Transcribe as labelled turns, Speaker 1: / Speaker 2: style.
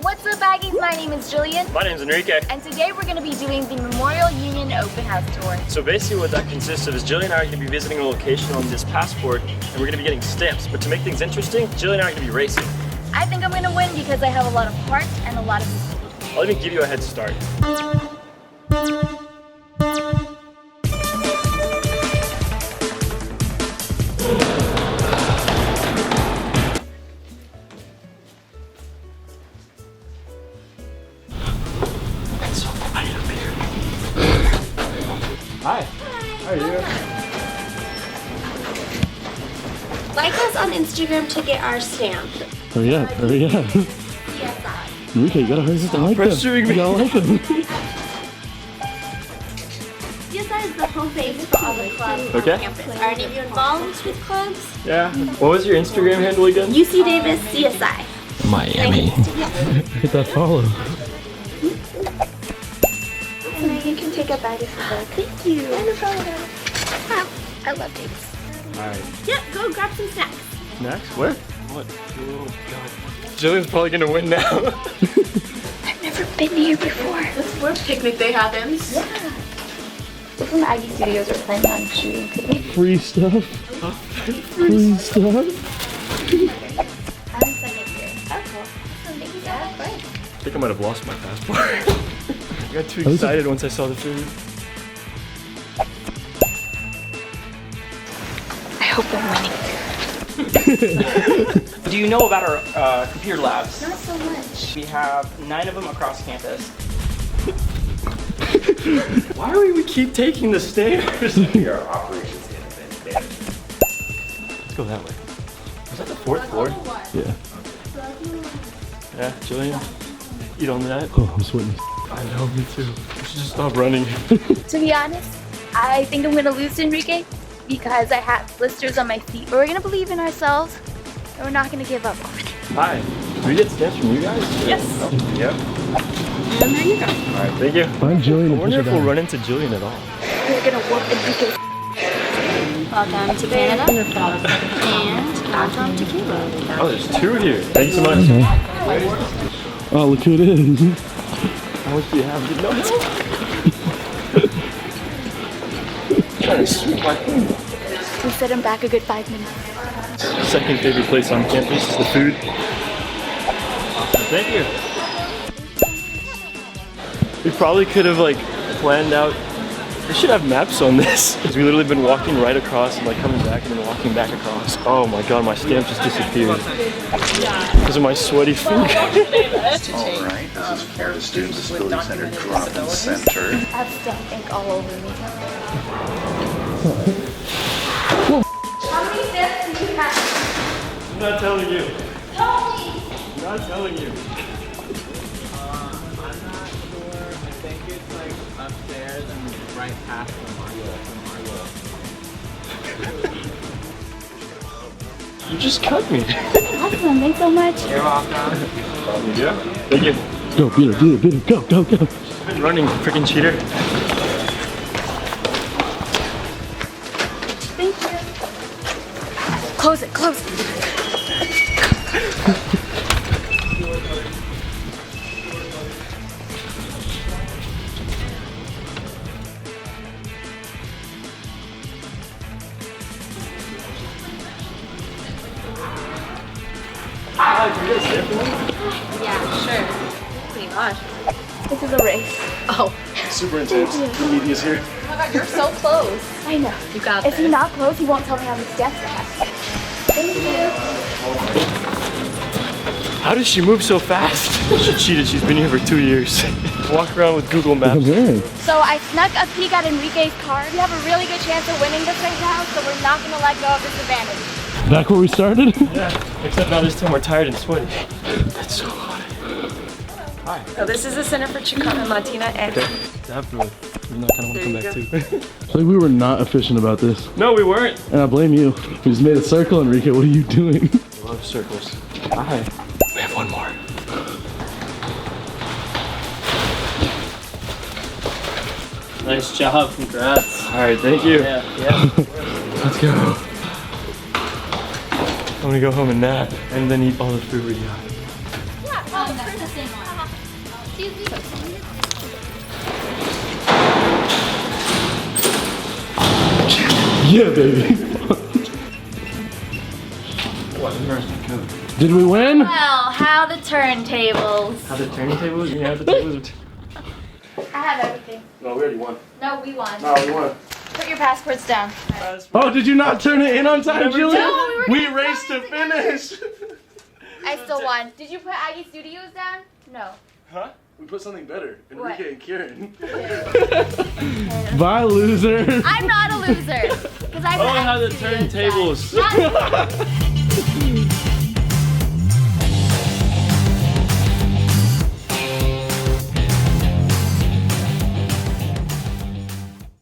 Speaker 1: What's up, Aggies? My name is Jillian.
Speaker 2: My name is Enrique.
Speaker 1: And today we're going to be doing the Memorial Union Open House Tour.
Speaker 2: So basically what that consists of is Jillian and I are going to be visiting a location on this passport and we're going to be getting stamps. But to make things interesting, Jillian and I are going to be racing.
Speaker 1: I think I'm going to win because I have a lot of heart and a lot of speed.
Speaker 2: I'll even give you a head start. Hi. How are you?
Speaker 3: Like us on Instagram to get our stamp.
Speaker 4: Hurry up, hurry up.
Speaker 3: CSI.
Speaker 4: Enrique, you gotta hurry up. Like
Speaker 2: pressuring me.
Speaker 4: You gotta like them.
Speaker 3: CSI is the home base for all the clubs
Speaker 2: Okay.
Speaker 3: on campus. Are any of you involved with clubs?
Speaker 2: Yeah. What was your Instagram handle again?
Speaker 3: UC Davis CSI.
Speaker 4: Miami. Hit that follow.
Speaker 3: You can take a bite if you like. Thank you. I love Davis.
Speaker 2: Alright.
Speaker 3: Yeah, go grab some snacks.
Speaker 2: Snacks? Where? What? Oh god. Jillian's probably gonna win now.
Speaker 3: I've never been here before.
Speaker 5: This is where picnic day happens.
Speaker 3: Yeah. We're from Aggie Studios. We're planning on shooting picnic.
Speaker 4: Free stuff. Free stuff.
Speaker 3: I'm second year. Oh, cool. Thank you so much.
Speaker 2: I think I might have lost my passport. I got too excited once I saw the food.
Speaker 3: I hope I'm winning.
Speaker 6: Do you know about our computer labs?
Speaker 3: Not so much.
Speaker 6: We have 9 of them across campus.
Speaker 2: Why do we keep taking the stairs?
Speaker 7: Our operations have been
Speaker 2: Let's go that way. Is that the 4th floor?
Speaker 4: Yeah.
Speaker 2: Yeah, Jillian. Eat on that.
Speaker 4: Oh, I'm sweating.
Speaker 2: I know, me too. We should just stop running.
Speaker 1: To be honest, I think I'm going to lose to Enrique because I have blisters on my feet. But we're going to believe in ourselves and we're not going to give up over it.
Speaker 2: Hi. Do we get stamps from you guys?
Speaker 6: Yes.
Speaker 2: Oh, yep.
Speaker 6: And there you go.
Speaker 2: Alright, thank you.
Speaker 4: Find Jillian
Speaker 2: I
Speaker 4: and push
Speaker 2: wonder
Speaker 4: her
Speaker 2: if we'll
Speaker 4: down.
Speaker 2: run into Jillian at all.
Speaker 1: We're going to whoop Enrique.
Speaker 3: Welcome to Canada. And welcome to Cuba.
Speaker 2: Oh, there's 2 here. Thank you so much.
Speaker 4: Oh, look who it is.
Speaker 2: How much do you have? No. Trying to sweep my food.
Speaker 1: We set him back a good 5 minutes.
Speaker 2: Second favorite place on campus is the food. Awesome. Thank you. We probably could have like planned out. We should have maps on this. Because we literally been walking right across and like coming back and then walking back across. Oh my god, my stamp just disappeared. Because of my sweaty feet.
Speaker 7: Alright, this is where the Student Disability Center Drop-In Center.
Speaker 1: I have stamp ink all over me. How many stamps do you have?
Speaker 2: I'm not telling you.
Speaker 1: Tell me!
Speaker 2: I'm not telling you.
Speaker 8: I'm not sure. I think it's like upstairs and right past the Marlowe.
Speaker 2: You just cut me.
Speaker 1: Awesome, thanks so much.
Speaker 8: You're welcome.
Speaker 2: Yeah. Thank you.
Speaker 4: Go, beat her, beat her, go, go, go.
Speaker 2: I've been running, freaking cheater.
Speaker 1: Thank you. Close it, close it.
Speaker 5: Yeah, sure. Oh my gosh.
Speaker 1: This is a race.
Speaker 5: Oh.
Speaker 2: Super intense. The media's here.
Speaker 5: Oh my god, you're so close.
Speaker 1: I know.
Speaker 5: You got
Speaker 1: If
Speaker 5: this.
Speaker 1: he's not close, he won't tell me how many steps I have. Thank you.
Speaker 2: How does she move so fast? She cheated. She's been here for 2 years. Walk around with Google Maps.
Speaker 1: So I snuck a peek at Enrique's car. We have a really good chance of winning this right now, so we're not going to let go of this advantage.
Speaker 4: Back where we started?
Speaker 2: Yeah, except now this time we're tired and sweaty. It's so hot. Hi.
Speaker 5: So this is the Center for Chicana, Latina, and
Speaker 2: Definitely. Even though I kind of want to come back too.
Speaker 4: I think we were not efficient about this.
Speaker 2: No, we weren't.
Speaker 4: And I blame you. We just made a circle, Enrique. What are you doing?
Speaker 2: I love circles. Hi. We have one more.
Speaker 6: Nice job, congrats.
Speaker 2: Alright, thank you.
Speaker 6: Yeah.
Speaker 2: Let's go. I'm gonna go home and nap and then eat all the food we got.
Speaker 1: Yeah, That's the same one. Excuse me.
Speaker 4: Yeah, baby. Did we win?
Speaker 1: Well, how the turntables.
Speaker 2: How the turntables? You have the tables?
Speaker 1: I have everything.
Speaker 2: No, we already won.
Speaker 1: No, we won.
Speaker 2: No, we won.
Speaker 1: Put your passports down.
Speaker 4: Oh, did you not turn it in on time, Jillian?
Speaker 1: No, we were
Speaker 4: raced to finish.
Speaker 1: I still won. Did you put Aggie Studios down? No.
Speaker 4: Huh? We put something better.
Speaker 1: What?
Speaker 4: Enrique and Kieran. Bye, loser.
Speaker 1: I'm not a loser. Because I
Speaker 2: Oh,
Speaker 1: put
Speaker 2: how the
Speaker 1: Aggie Studios down.
Speaker 2: turntables.
Speaker 1: Not-